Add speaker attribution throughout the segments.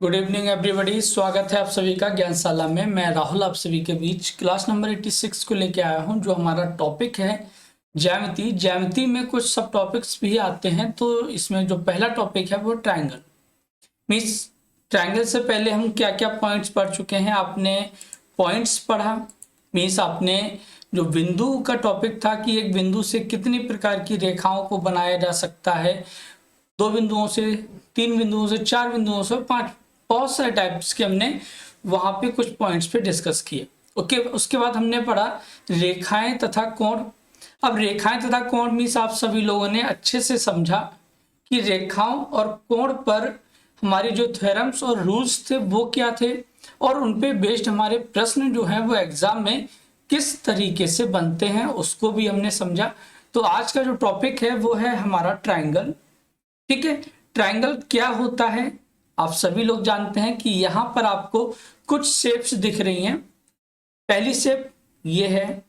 Speaker 1: Good evening everybody. स्वागत है आप सभी का ज्ञानशाला में। मैं राहुल आप सभी के बीच क्लास नंबर 86 को लेके आया हूं, जो हमारा टॉपिक है ज्यामिति। ज्यामिति में कुछ सब टॉपिक्स भी आते हैं, तो इसमें जो पहला टॉपिक है वो ट्रायंगल। मीन्स ट्रायंगल से पहले हम क्या क्या पॉइंट्स पढ़ चुके हैं। आपने पॉइंट्स पढ़ा, मीन्स आपने जो बिंदु का टॉपिक था कि एक बिंदु से कितनी प्रकार की रेखाओं को बनाया जा सकता है, 2 बिंदुओं से, 3 बिंदुओं से, 4 बिंदुओं से, 5, बहुत सारे टाइप्स के हमने वहां पे कुछ पॉइंट्स पे डिस्कस किए। ओके, उसके बाद हमने पढ़ा रेखाएं तथा कोण। अब रेखाएं तथा कोण मीन्स आप सभी लोगों ने अच्छे से समझा कि रेखाओं और कोण पर हमारे जो थ्योरम्स और रूल्स थे वो क्या थे, और उन पे बेस्ड हमारे प्रश्न जो है वो एग्जाम में किस तरीके से बनते हैं उसको भी हमने समझा। तो आज का जो टॉपिक है वो है हमारा ट्राइंगल। ठीक है, ट्राइंगल क्या होता है आप सभी लोग जानते हैं कि यहां पर आपको कुछ शेप्स दिख रही हैं। पहली शेप ये है,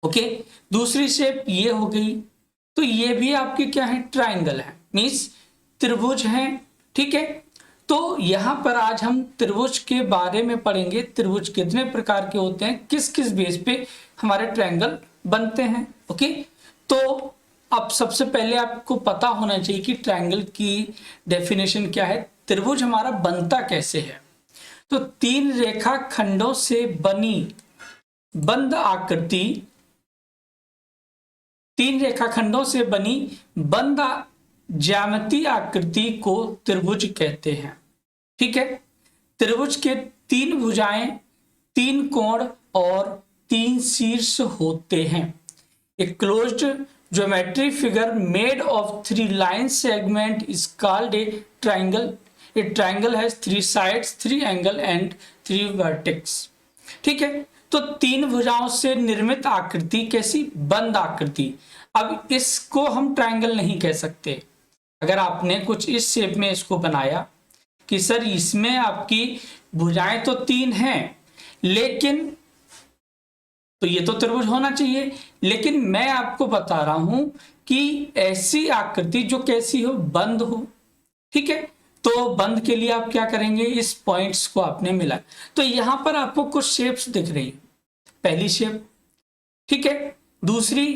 Speaker 1: ओके, दूसरी शेप ये हो गई, तो ये भी आपके क्या है, ट्राइंगल है, मीन्स त्रिभुज है। ठीक है, तो यहां पर आज हम त्रिभुज के बारे में पढ़ेंगे। त्रिभुज कितने प्रकार के होते हैं, किस किस बेस पे हमारे ट्रायंगल बनते हैं। ओके, तो अब सबसे पहले आपको पता होना चाहिए कि ट्रायंगल की डेफिनेशन क्या है, त्रिभुज हमारा बनता कैसे है। तो तीन रेखा खंडों से बनी बंद आकृति, तीन रेखाखंडों से बनी बंद ज्यामितीय आकृति को त्रिभुज कहते हैं। ठीक है, त्रिभुज के 3 भुजाएं, 3 कोण और 3 शीर्ष होते हैं। A closed geometry figure made of 3 line segment is called A triangle. A triangle has 3 sides, 3 angle and 3 vertex. ठीक है, तो 3 भुजाओं से निर्मित आकृति कैसी, बंद आकृति। अब इसको हम ट्राइंगल नहीं कह सकते। अगर आपने कुछ इस शेप में इसको बनाया कि सर इसमें आपकी भुजाएं तो 3 हैं, लेकिन तो ये तो त्रिभुज होना चाहिए, लेकिन मैं आपको बता रहा हूं कि ऐसी आकृति जो कैसी हो, बंद हो। ठीक है, तो बंद के लिए आप क्या करेंगे, इस पॉइंट्स को आपने मिला। तो यहां पर आपको कुछ शेप्स दिख रही है। पहली शेप, ठीक है, दूसरी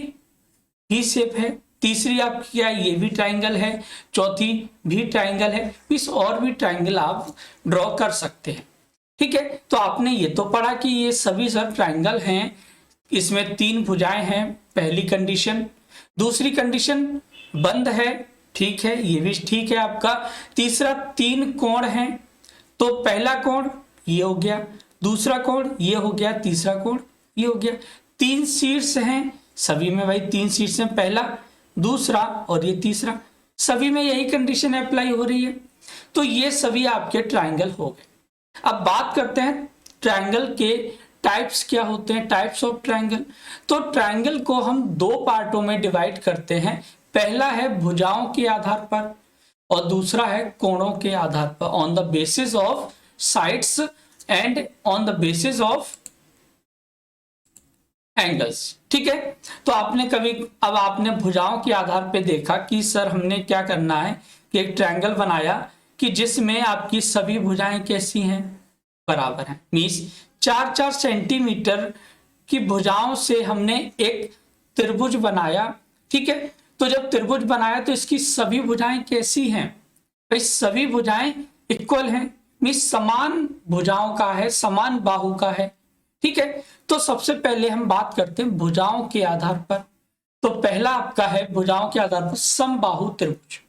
Speaker 1: ही शेप है, तीसरी आपकी क्या है, ये भी ट्राइंगल है, चौथी भी ट्राइंगल है, इस और भी ट्राइंगल आप ड्रॉ कर सकते हैं। ठीक है, तो आपने ये तो पढ़ा कि ये सभी सर ट्राइंगल हैं, इसमें 3 भुजाएं हैं, पहली कंडीशन। दूसरी कंडीशन बंद है, ठीक है, ये भी ठीक है आपका। तीसरा 3 कोण हैं, तो पहला कोण ये हो गया, दूसरा कोण ये हो गया, तीसरा कोण ये हो गया। 3 शीर्ष हैं, सभी में भाई 3 शीर्ष हैं, पहला, दूसरा और ये तीसरा, सभी में यही कंडीशन अप्लाई हो रही है। तो ये सभी आपके ट्राइंगल हो गए। अब बात करते हैं ट्राइंगल के टाइप्स क्या होते हैं, टाइप्स ऑफ ट्राइंगल। तो ट्राइंगल को हम 2 पार्टों में डिवाइड करते हैं। पहला है भुजाओं के आधार पर और दूसरा है कोणों के आधार पर, on the basis of sides and on the basis of angles. ठीक है, तो आपने कभी, अब आपने भुजाओं के आधार पे देखा कि सर हमने क्या करना है कि एक ट्रायंगल बनाया कि जिसमें आपकी सभी भुजाएं कैसी हैं, बराबर हैं, मीन्स 4-4 सेंटीमीटर की भुजाओं से हमने एक त्रिभुज बनाया। ठीक है, तो जब त्रिभुज बनाया तो इसकी सभी भुजाएं कैसी हैं, भाई सभी भुजाएं इक्वल हैं, मीन्स समान भुजाओं का है, समान बाहु का है। ठीक है, तो सबसे पहले हम बात करते हैं भुजाओं के आधार पर। तो पहला आपका है भुजाओं के आधार पर समबाहु त्रिभुज।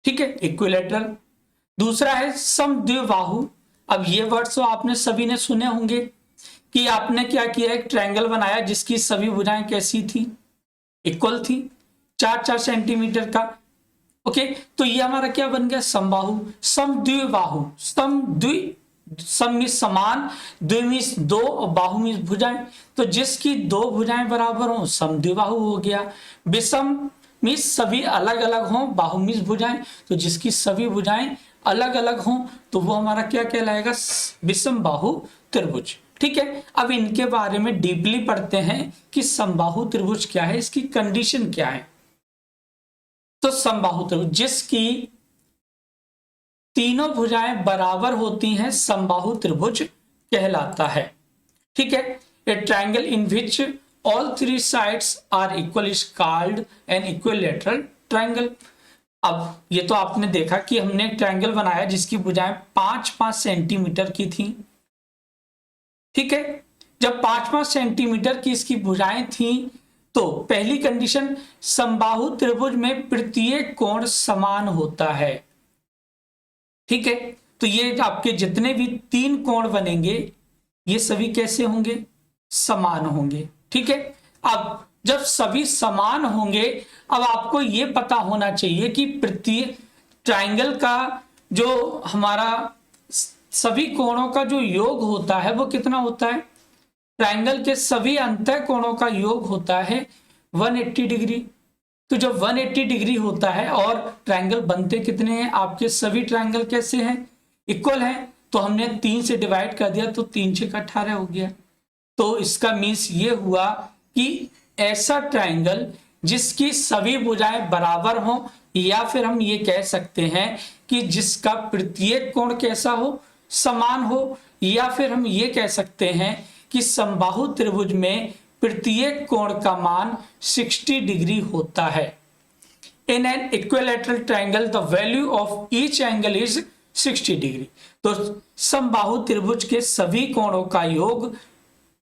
Speaker 1: ठीक है, इक्विलेटरल। दूसरा है समद्विबाहु। अब ये वर्ड्स तो आपने सभी ने सुने होंगे कि आपने क्या किया, एक ट्रायंगल बनाया जिसकी सभी भुजाएं कैसी थी, इक्वल थी, 4-4 सेंटीमीटर का। ओके, तो ये हमारा क्या बन गया, समबाहु। समद्विबाहु, सम मीन्स समान, द्वि मीन्स 2 और बाहु मीन्स भुजाएं, तो जिसकी 2 भुजाएं बराबर हो समद्विबाहु हो गया। विषम मीन्स सभी अलग अलग हो, बाहु मीन्स भुजाएं, तो जिसकी सभी भुजाएं अलग अलग हो तो वो हमारा क्या कहलाएगा, विषम बाहु त्रिभुज। ठीक है, अब इनके बारे में डीपली पढ़ते हैं कि समबाहु त्रिभुज क्या है, इसकी कंडीशन क्या है। तो समबाहु त्रिभुज जिसकी तीनों भुजाएं बराबर होती हैं समबाहु त्रिभुज कहलाता है। ठीक है, a triangle in which all three sides are equal is called an equilateral triangle. अब ये तो आपने देखा कि हमने एक ट्रायंगल बनाया जिसकी भुजाएं 5-5 सेंटीमीटर की थी। ठीक है, जब 5-5 सेंटीमीटर की इसकी भुजाएं थी तो पहली कंडीशन, समबाहु त्रिभुज में प्रत्येक कोण समान होता है। ठीक है, तो ये आपके जितने भी 3 कोण बनेंगे ये सभी कैसे होंगे, समान होंगे। ठीक है, अब जब सभी समान होंगे, अब आपको ये पता होना चाहिए कि प्रत्येक ट्रायंगल का जो हमारा सभी कोणों का जो योग होता है वो कितना होता है। ट्रायंगल के सभी अंतः कोणों का योग होता है 180 डिग्री। तो जब 180 डिग्री होता है और ट्रायंगल बनते कितने हैं, आपके सभी ट्रायंगल कैसे हैं, इक्वल हैं। तो हमने 3 से डिवाइड कर दिया तो 3 6 18 हो गया। तो इसका मीन्स ये हुआ कि ऐसा ट्रायंगल जिसकी सभी भुजाएं बराबर हों, या फिर हम ये कह सकते हैं कि जिसका प्रत्येक कोण कैसा हो, समान हो, या फिर हम ये कह सकते हैं कि समबाहु त्रिभुज में प्रत्येक कोण का मान 60 डिग्री होता है। In an equilateral triangle the value of each angle is 60 degree. तो समबाहु त्रिभुज के सभी कोणों का योग,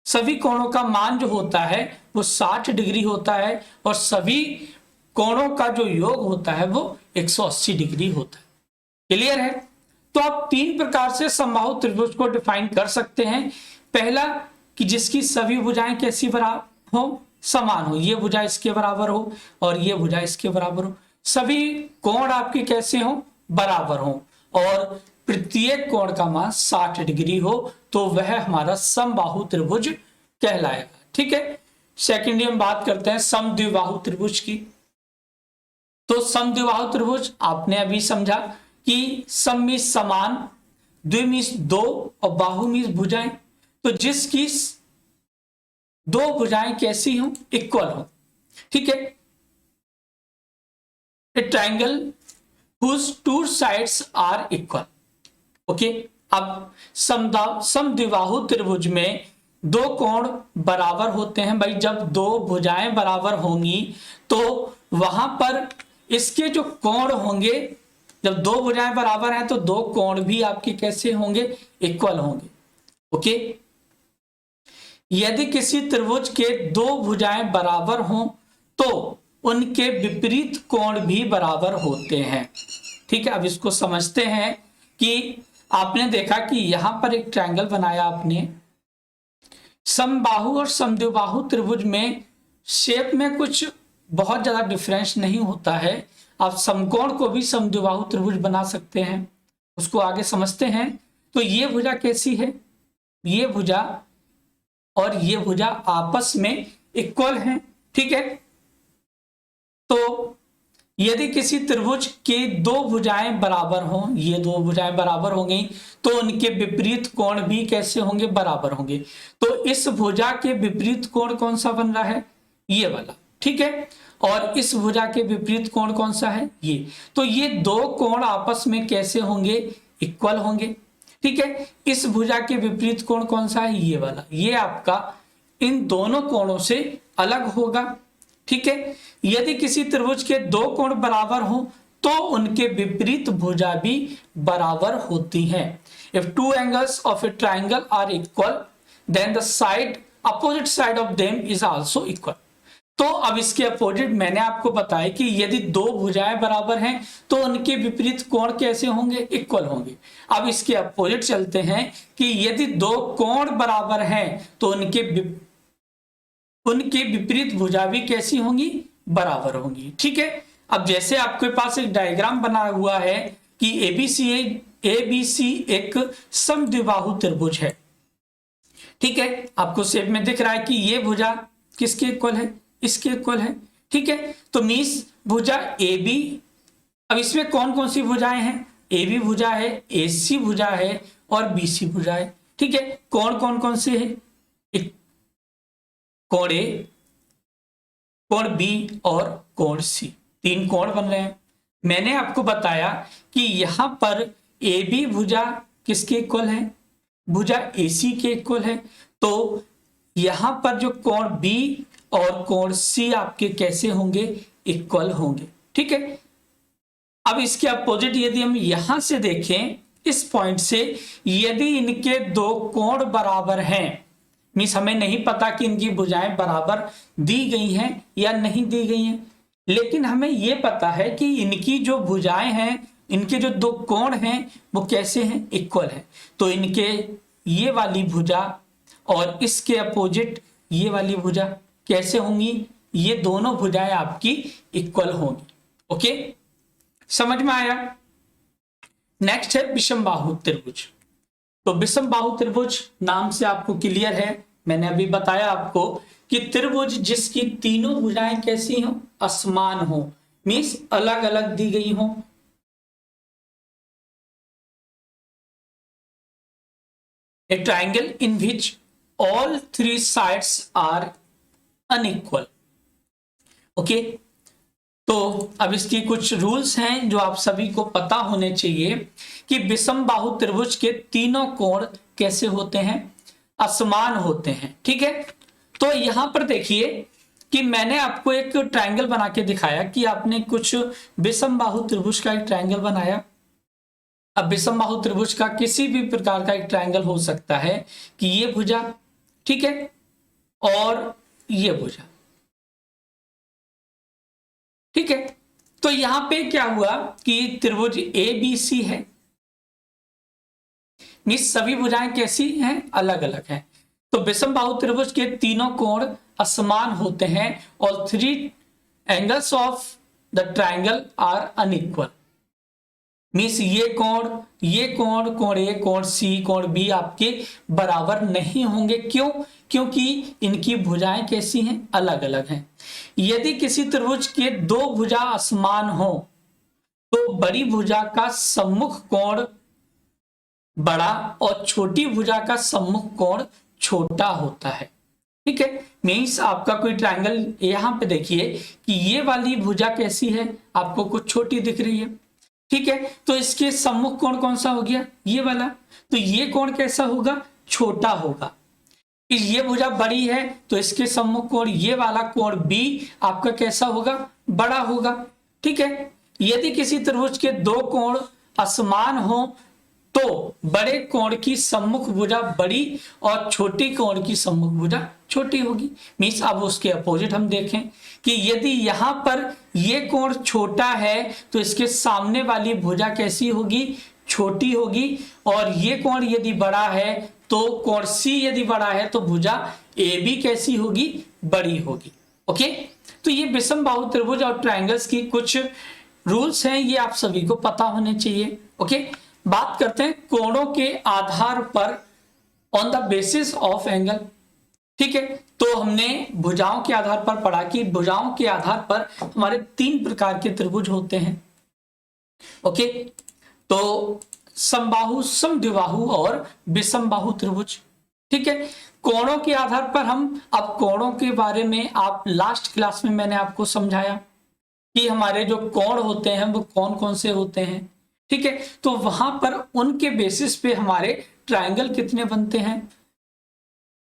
Speaker 1: सभी कोणों का मान जो होता है वो 60 डिग्री होता है और सभी कोणों का जो योग होता है वो 180 डिग्री होता है। क्लियर है? तो आप 3 प्रकार से समबाहु त्रिभुज को डिफाइन कर सकते हैं। पहला कि जिसकी सभी भुजाएं कैसी बराबर हो, समान हो, ये भुजा इसके बराबर हो और ये भुजा इसके बराबर हो, सभी कोण आपके कैसे हो, बराबर हो, और प्रत्येक कोण का मान 60 डिग्री हो, तो वह हमारा समबाहु त्रिभुज कहलाएगा। ठीक है, सेकेंडली हम बात करते हैं समद्विबाहु त्रिभुज की। तो समद्विबाहु त्रिभुज आपने अभी समझा कि सम मीन्स समान, द्वि मीन्स 2 और बाहु मीन्स भुजाएं। तो जिसकी 2 भुजाएं कैसी हो, इक्वल हो। ठीक है, a triangle whose 2 sides are equal। Okay, अब समद्विबाहु त्रिभुज में 2 कोण बराबर होते हैं। भाई जब 2 भुजाएं बराबर होंगी तो वहां पर इसके जो कोण होंगे, जब 2 भुजाएं बराबर हैं तो 2 कोण भी आपके कैसे होंगे, इक्वल होंगे। ओके, यदि किसी त्रिभुज के 2 भुजाएं बराबर हों तो उनके विपरीत कोण भी बराबर होते हैं। ठीक है, अब इसको समझते हैं कि आपने देखा कि यहां पर एक ट्रायंगल बनाया आपने, समबाहु और समद्विबाहु त्रिभुज में शेप में कुछ बहुत ज्यादा डिफरेंस नहीं होता है। आप समकोण को भी समद्विबाहु त्रिभुज बना सकते हैं, उसको आगे समझते हैं। तो ये भुजा कैसी है, ये भुजा और ये भुजा आपस में इक्वल हैं। ठीक है, तो यदि किसी त्रिभुज के 2 भुजाएं बराबर हों, ये 2 भुजाएं बराबर हो गई, तो उनके विपरीत कोण भी कैसे होंगे, बराबर होंगे। तो इस भुजा के विपरीत कोण कौन सा बन रहा है, ये वाला। ठीक है, और इस भुजा के विपरीत कोण कौन सा है, ये। तो ये 2 कोण आपस में कैसे होंगे, इक्वल होंगे। ठीक है, इस भुजा के विपरीत कोण कौन सा है, ये वाला। ये आपका इन दोनों कोणों से अलग होगा। ठीक है, यदि किसी त्रिभुज के 2 कोण बराबर हो तो उनके विपरीत भुजा भी बराबर होती हैं। If 2 angles of a triangle are equal then the side opposite side of them is also equal। तो अब इसके अपोजिट मैंने आपको बताया कि यदि 2 भुजाएं बराबर हैं तो उनके विपरीत कोण कैसे होंगे, इक्वल होंगे। अब इसके अपोजिट चलते हैं कि यदि 2 कोण बराबर हैं तो उनके विपरीत भुजा भी कैसी होंगी, बराबर होंगी। ठीक है, अब जैसे आपके पास एक डायग्राम बना हुआ है कि एबीसी एक समद्विबाहु त्रिभुज है। ठीक है, आपको शेप में दिख रहा है कि ये भुजा किसके इक्वल है, इसके इक्वल है। ठीक है, तो मीन्स भुजा ए बी, अब इसमें कौन कौन सी भुजाएं हैं, ए बी भुजा है, ए सी भुजा है और बी सी भुजा है। ठीक है, कौन कौन कौन से है, कोण ए, कोण बी और कोण सी, 3 कोण बन रहे हैं। मैंने आपको बताया कि यहां पर ए बी भुजा किसके इक्वल है, भुजा AC के इक्वल है। तो यहां पर जो कोण B और कोण C आपके कैसे होंगे, इक्वल होंगे। ठीक है, अब इसके अपोजिट यदि हम यहां से देखें इस पॉइंट से, यदि इनके दो कोण बराबर हैं, मीन्स हमें नहीं पता कि इनकी भुजाएं बराबर दी गई हैं या नहीं दी गई हैं, लेकिन हमें यह पता है कि इनकी जो भुजाएं हैं, इनके जो दो कोण हैं वो कैसे हैं, इक्वल है। तो इनके ये वाली भुजा और इसके अपोजिट ये वाली भुजा कैसे होंगी, ये दोनों भुजाएं आपकी इक्वल होंगी। ओके, समझ में आया। नेक्स्ट है विषमबाहु त्रिभुज। तो विषमबाहु त्रिभुज नाम से आपको क्लियर है, मैंने अभी बताया आपको कि त्रिभुज जिसकी तीनों भुजाएं कैसी हो, असमान हो, मीन्स अलग अलग दी गई हो। A triangle in which all three sides are unequal. Okay, तो अब इसकी कुछ रूल्स हैं जो आप सभी को पता होने चाहिए कि विषमबाहु त्रिभुज के तीनों कोण कैसे होते हैं, असमान होते हैं। ठीक है, तो यहां पर देखिए कि मैंने आपको एक ट्रायंगल बना के दिखाया कि आपने कुछ विषमबाहु त्रिभुज का एक ट्रायंगल बनाया। अब विषमबाहु त्रिभुज का किसी भी प्रकार का एक ट्रायंगल हो सकता है कि ये भुजा, ठीक है, और ये भुजा। ठीक है, तो यहां पे क्या हुआ कि त्रिभुज ABC है, मीन्स सभी भुजाएं कैसी हैं, अलग अलग हैं। तो विषमबाहु त्रिभुज के तीनों कोण असमान होते हैं और 3 angles of the triangle are unequal. Means ये कोण, कोण A, कोण C, कोण B आपके बराबर नहीं होंगे। क्यों? क्योंकि इनकी भुजाएं कैसी हैं, अलग अलग हैं। यदि किसी त्रिभुज के दो भुजा असमान हो तो बड़ी भुजा का सम्मुख कोण बड़ा और छोटी भुजा का सम्मुख कोण छोटा होता है। ठीक है, मीन्स आपका कोई ट्रायंगल यहां पे देखिए कि ये वाली भुजा कैसी है, आपको कुछ छोटी दिख रही है। ठीक है, तो इसके सम्मुख कोण कौन सा हो गया, ये वाला, तो ये कोण कैसा होगा, छोटा होगा। ये भुजा बड़ी है तो इसके सम्मुख कोण ये वाला कोण B आपका कैसा होगा, बड़ा होगा। ठीक है, यदि किसी त्रिभुज के दो कोण असमान हो तो बड़े कोण की सम्मुख भुजा बड़ी और छोटी कोण की सम्मुख भुजा छोटी होगी। मीन्स अब उसके अपोजिट हम देखें कि यदि यहां पर ये कोण छोटा है तो इसके सामने वाली भुजा कैसी होगी, छोटी होगी, और ये कोण यदि बड़ा है तो कोण C यदि बड़ा है तो भुजा AB कैसी होगी, बड़ी होगी। ओके, तो ये विषमबाहु त्रिभुज और ट्रायंगल्स की कुछ रूल्स हैं, ये आप सभी को पता होने चाहिए। ओके, बात करते हैं कोणों के आधार पर, on the basis of angle. ठीक है, तो हमने भुजाओं के आधार पर पढ़ा कि भुजाओं के आधार पर हमारे 3 प्रकार के त्रिभुज होते हैं। ओके, तो समबाहु, समद्विबाहु और विषमबाहु त्रिभुज। ठीक है, कोणों के आधार पर हम, अब कोणों के बारे में आप लास्ट क्लास में मैंने आपको समझाया कि हमारे जो कोण होते हैं वो कौन कौन से होते हैं। ठीक है, तो वहां पर उनके बेसिस पे हमारे ट्रायंगल कितने बनते हैं।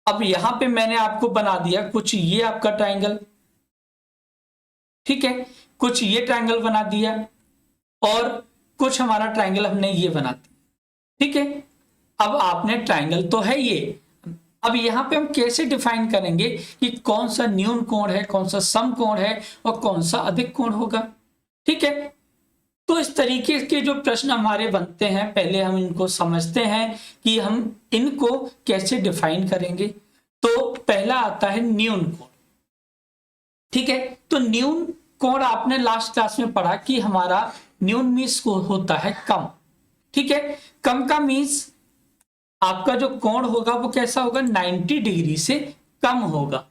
Speaker 1: अब यहां पे मैंने आपको बना दिया कुछ, ये आपका ट्रायंगल, ठीक है, कुछ ये ट्रायंगल बना दिया और कुछ हमारा ट्रायंगल हमने ये बना दिया। ठीक है, अब आपने ट्रायंगल तो है ये, अब यहां पे हम कैसे डिफाइन करेंगे कि कौन सा न्यून कोण है, कौन सा सम कोण है और कौन सा अधिक कोण होगा। ठीक है, तो इस तरीके के जो प्रश्न हमारे बनते हैं, पहले हम इनको समझते हैं कि हम इनको कैसे डिफाइन करेंगे। तो पहला आता है न्यून कोण। ठीक है, तो न्यून कोण आपने लास्ट क्लास में पढ़ा कि हमारा न्यून मीन्स होता है कम। ठीक है, कम का मीन्स आपका जो कोण होगा वो कैसा होगा, 90 डिग्री से कम होगा।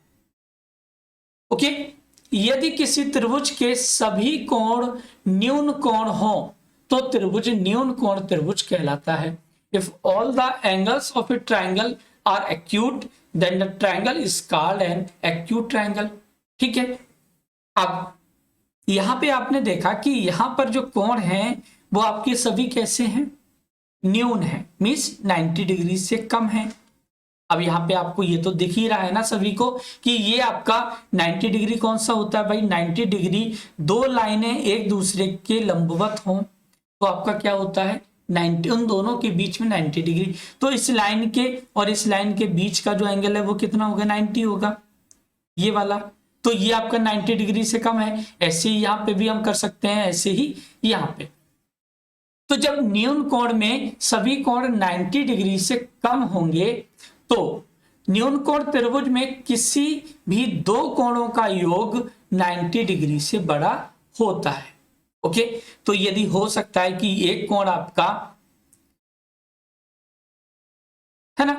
Speaker 1: ओके, यदि किसी त्रिभुज के सभी कोण न्यून कोण हो तो त्रिभुज न्यून कोण त्रिभुज कहलाता है। If all the angles of a triangle are acute then the triangle is called an acute triangle. ठीक है, अब यहां पे आपने देखा कि यहां पर जो कोण हैं वो आपके सभी कैसे हैं, न्यून है, मीन्स 90 डिग्री से कम है। अब यहाँ पे आपको ये तो दिख ही रहा है ना सभी को कि ये आपका 90 डिग्री कौन सा होता है भाई, 90 डिग्री दो लाइनें एक दूसरे के लंबवत हों तो आपका क्या होता है 90, उन दोनों के बीच में 90 डिग्री। तो इस लाइन के और इस लाइन के बीच का जो एंगल है वो कितना होगा, 90 होगा, ये वाला। तो ये आपका 90 डिग्री से कम है। ऐसे ही यहाँ पे भी हम कर सकते हैं, ऐसे ही यहाँ पे। तो जब न्यून कोण में सभी कोण 90 डिग्री से कम होंगे तो न्यून कोण त्रिभुज में किसी भी दो कोणों का योग 90 डिग्री से बड़ा होता है। ओके, तो यदि हो सकता है कि एक कोण आपका है ना,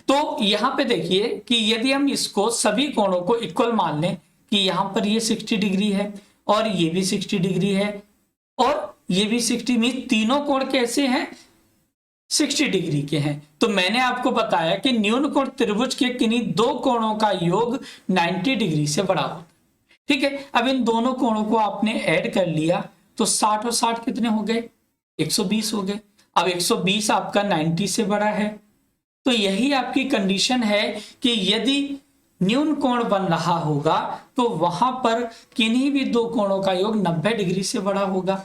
Speaker 1: तो यहां पे देखिए कि यदि हम इसको सभी कोणों को इक्वल मान लें कि यहां पर ये 60 डिग्री है और ये भी 60 डिग्री है और ये भी 60, मीन तीनों कोण कैसे हैं 60 डिग्री के हैं। तो मैंने आपको बताया कि न्यून कोण त्रिभुज के किन्हीं दो कोणों का योग 90 डिग्री से बड़ा होता है। ठीक है, अब इन दोनों कोणों को आपने ऐड कर लिया तो 60 और 60 कितने हो गए, 120 हो गए। अब 120 आपका 90 से बड़ा है। तो यही आपकी कंडीशन है कि यदि न्यून कोण बन रहा होगा तो वहां पर किन्हीं भी दो कोणों का योग 90 डिग्री से बड़ा होगा।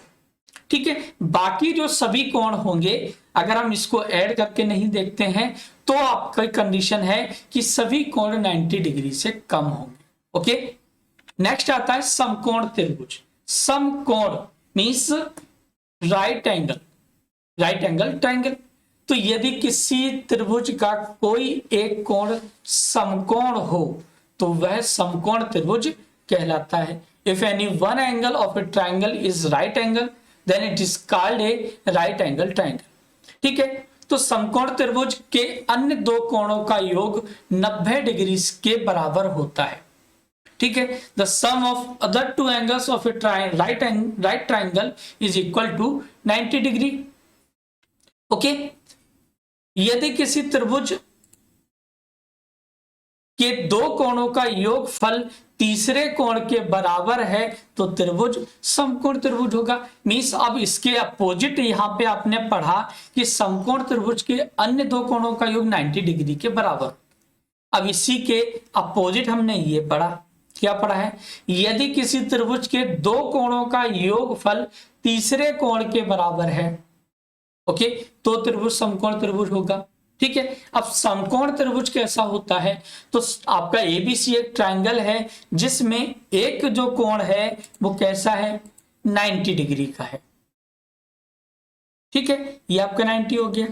Speaker 1: ठीक है, बाकी जो सभी कोण होंगे अगर हम इसको ऐड करके नहीं देखते हैं तो आपका कंडीशन है कि सभी कोण 90 डिग्री से कम होंगे। ओके, नेक्स्ट आता है समकोण त्रिभुज। समकोण means right angle, right angle triangle. तो यदि किसी त्रिभुज का कोई एक कोण समकोण हो तो वह समकोण त्रिभुज कहलाता है। If any one angle of a triangle is right angle then it is called a right angle triangle. ठीक है, तो समकोण त्रिभुज के अन्य दो कोणों का योग 90 डिग्री के बराबर होता है। ठीक है, the sum of other two angles of a right triangle is equal to 90 degree. Okay, यदि किसी त्रिभुज के दो कोणों का योगफल तीसरे कोण के बराबर है तो त्रिभुज समकोण त्रिभुज होगा। मींस अब इसके अपोजिट यहां पे आपने पढ़ा कि समकोण त्रिभुज के अन्य दो कोणों का योग 90 डिग्री के बराबर। अब इसी के अपोजिट हमने ये पढ़ा, क्या पढ़ा है, यदि किसी त्रिभुज के दो कोणों का योगफल तीसरे कोण के बराबर है ओके तो त्रिभुज समकोण त्रिभुज होगा। ठीक है, अब समकोण त्रिभुज कैसा होता है, तो आपका एबीसी एक ट्रायंगल है जिसमें एक जो कोण है वो कैसा है 90 डिग्री का है। ठीक है, ये आपका 90 हो गया।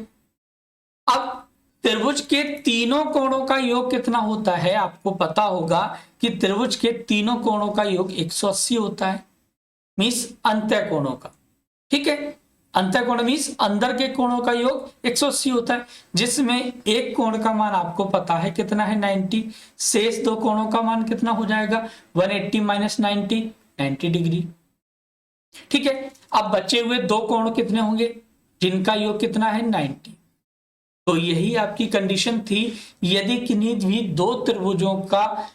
Speaker 1: अब त्रिभुज के तीनों कोणों का योग कितना होता है, आपको पता होगा कि त्रिभुज के तीनों कोणों का योग 180 होता है, मींस अंतः कोणों का। ठीक है, अंतः कोण मीन्स अंदर के कोणों का योग 180 होता है, जिसमें एक कोण का मान आपको पता है कितना है 90, शेष दो कोणों का मान कितना हो जाएगा 180 माइनस 90 डिग्री। ठीक है, अब बचे हुए दो कोण कितने होंगे जिनका योग कितना है 90। तो यही आपकी कंडीशन थी, यदि किन्हीं भी दो त्रिभुजों का,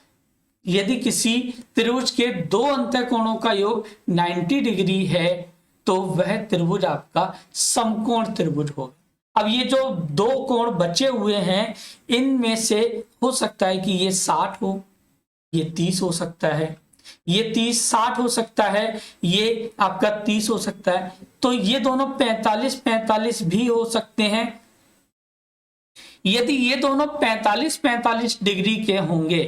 Speaker 1: यदि किसी त्रिभुज के दो अंतः कोणों का योग 90 डिग्री है तो वह त्रिभुज आपका समकोण त्रिभुज होगा। अब ये जो दो कोण बचे हुए हैं इनमें से हो सकता है कि ये 60 हो, ये 30 हो सकता है, ये 30 60 हो सकता है, ये आपका 30 हो सकता है, तो ये दोनों 45 भी हो सकते हैं। यदि ये दोनों 45 डिग्री के होंगे,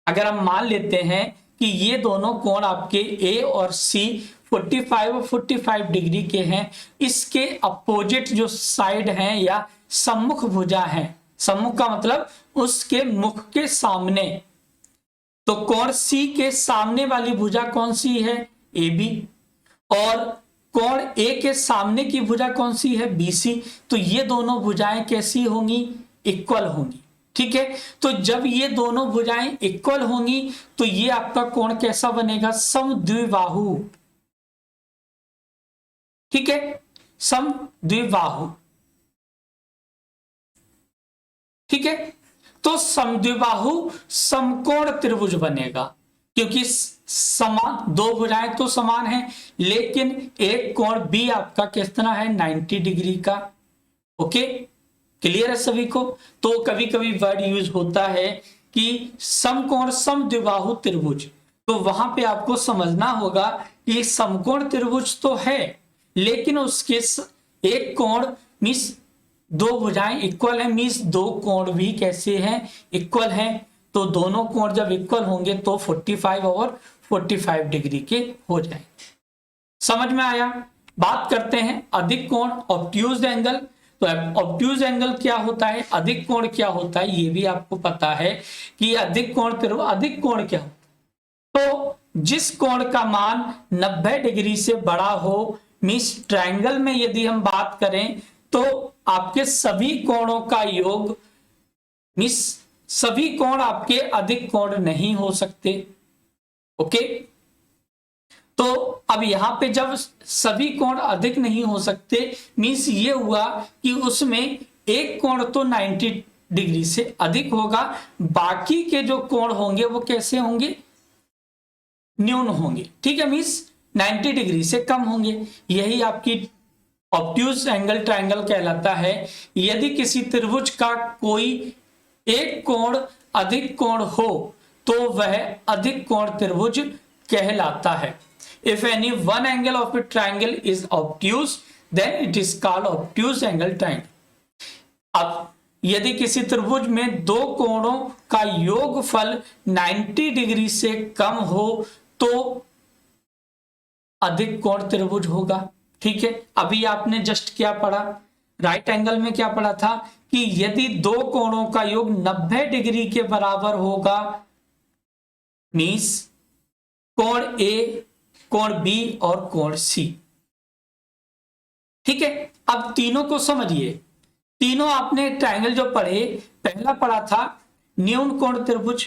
Speaker 1: अगर हम मान लेते हैं कि ये दोनों कोण आपके ए और सी 45 डिग्री के हैं, इसके अपोजिट जो साइड हैं या सम्मुख भुजा हैं, सम्मुख का मतलब उसके मुख के सामने, तो कोण सी के सामने वाली भुजा कौन सी है ए बी, और कोण ए के सामने की भुजा कौन सी है बी सी। तो ये दोनों भुजाएं कैसी होंगी, इक्वल होंगी। ठीक है, तो जब ये दोनों भुजाएं इक्वल होंगी तो ये आपका कोण कैसा बनेगा, समद्विबाहु। ठीक है, समद्विबाहु। ठीक है, तो समद्विबाहु समकोण त्रिभुज बनेगा, क्योंकि समान दो भुजाएं तो समान हैं, लेकिन एक कोण बी आपका कितना है 90 डिग्री का। ओके, क्लियर है सभी को। तो कभी कभी वर्ड यूज होता है कि समकोण समद्विबाहु त्रिभुज, तो वहां पे आपको समझना होगा कि समकोण त्रिभुज तो है, लेकिन उसके एक कोण मीन्स दो भुजाएं इक्वल है, मीन्स दो कोण भी कैसे हैं, इक्वल हैं। तो दोनों कोण जब इक्वल होंगे तो 45 और 45 डिग्री के हो जाएंगे। समझ में आया। बात करते हैं अधिक कोण ऑब्ट्यूज एंगल। तो ऑब्ट्यूज एंगल क्या होता है, अधिक कोण क्या होता है, ये भी आपको पता है कि अधिक कोण अधिक कोण क्या होता है। तो जिस कोण का मान 90 डिग्री से बड़ा हो, मीन्स ट्रायंगल में यदि हम बात करें तो आपके सभी कोणों का योग, मीन्स सभी कोण आपके अधिक कोण नहीं हो सकते। ओके, तो अब यहां पे जब सभी कोण अधिक नहीं हो सकते, मीन्स ये हुआ कि उसमें एक कोण तो 90 डिग्री से अधिक होगा, बाकी के जो कोण होंगे वो कैसे होंगे, न्यून होंगे। ठीक है, मीन्स 90 डिग्री से कम होंगे। यही आपकी ऑब्ट्यूज एंगल ट्रायंगल कहलाता है। यदि किसी त्रिभुज का कोई एक कोण अधिक कोण हो तो वह अधिक कोण त्रिभुज कहलाता है। If any one angle of a triangle is obtuse, then it is called obtuse angle triangle. अब यदि किसी त्रिभुज में दो कोणों का योगफल 90 डिग्री से कम हो तो अधिक कोण त्रिभुज होगा। ठीक है, अभी आपने जस्ट क्या पढ़ा, राइट एंगल में क्या पढ़ा था कि यदि दो कोणों का योग 90 डिग्री के बराबर होगा, मीन्स कोण ए, कोण बी और कोण सी। ठीक है, अब तीनों को समझिए। तीनों आपने ट्रायंगल जो पढ़े, पहला पढ़ा था न्यून कोण त्रिभुज।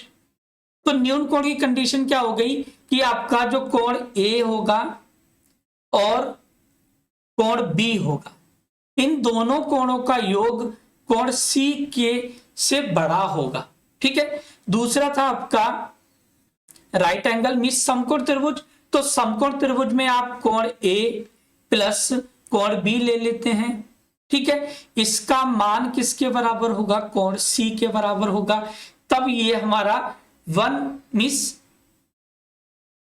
Speaker 1: तो न्यून कोण की कंडीशन क्या हो गई कि आपका जो कोण ए होगा और कोण बी होगा, इन दोनों कोणों का योग कोण सी के से बड़ा होगा। ठीक है, दूसरा था आपका राइट एंगल मीन्स समकोण त्रिभुज। तो समकोण त्रिभुज में आप कोण ए प्लस कोण बी ले लेते हैं। ठीक है, इसका मान किसके बराबर होगा, कोण सी के बराबर होगा, तब ये हमारा वन मीन्स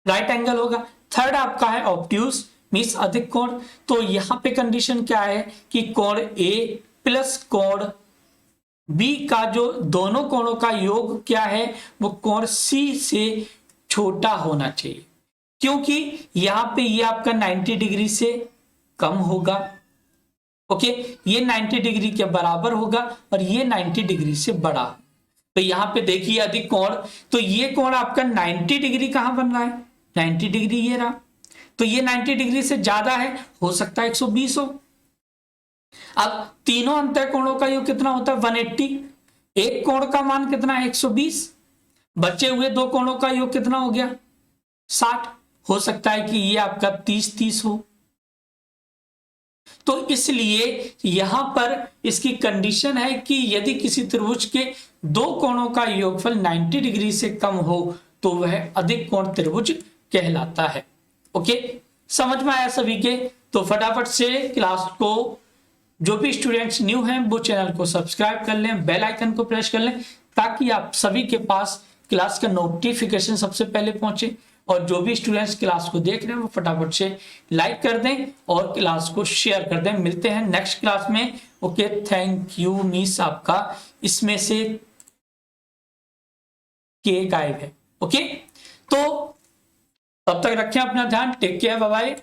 Speaker 1: राइट एंगल होगा। थर्ड आपका है ऑब्ट्यूज मीन्स अधिक कोण। तो यहां पे कंडीशन क्या है कि कोण ए प्लस कोण बी का जो दोनों कोणों का योग क्या है वो कोण सी से छोटा होना चाहिए, क्योंकि यहां पे ये आपका 90 डिग्री से कम होगा। ओके, ये 90 डिग्री के बराबर होगा और ये 90 डिग्री से बड़ा। तो यहां पे देखिए अधिक कोण, तो ये कोण आपका 90 डिग्री कहां बन रहा है, 90 डिग्री ये रहा। तो ये 90 डिग्री से ज्यादा है, हो सकता है 120 हो। अब तीनों अंतर कोणों का योग कितना होता है 180। एक कोण का मान कितना है 120, बचे हुए दो कोणों का योग कितना हो गया 60। हो सकता है कि ये आपका 30-30 हो। तो इसलिए यहां पर इसकी कंडीशन है कि यदि किसी त्रिभुज के दो कोणों का योगफल 90 डिग्री से कम हो तो वह अधिक कोण त्रिभुज कहलाता है। ओके, समझ में आया सभी के। तो फटाफट से क्लास को, जो भी स्टूडेंट्स न्यू हैं वो चैनल को सब्सक्राइब कर लें, बेल आइकन को प्रेस कर लें, ताकि आप सभी के पास क्लास का नोटिफिकेशन सबसे पहले पहुंचे। और जो भी स्टूडेंट्स क्लास को देख रहे हैं वो फटाफट से लाइक कर दें और क्लास को शेयर कर दें। मिलते हैं नेक्स्ट क्लास में। Okay, thank you. मिस आपका इसमें से के गायब है। ओके, तो तब तक रखें अपना ध्यान। Take care, bye bye.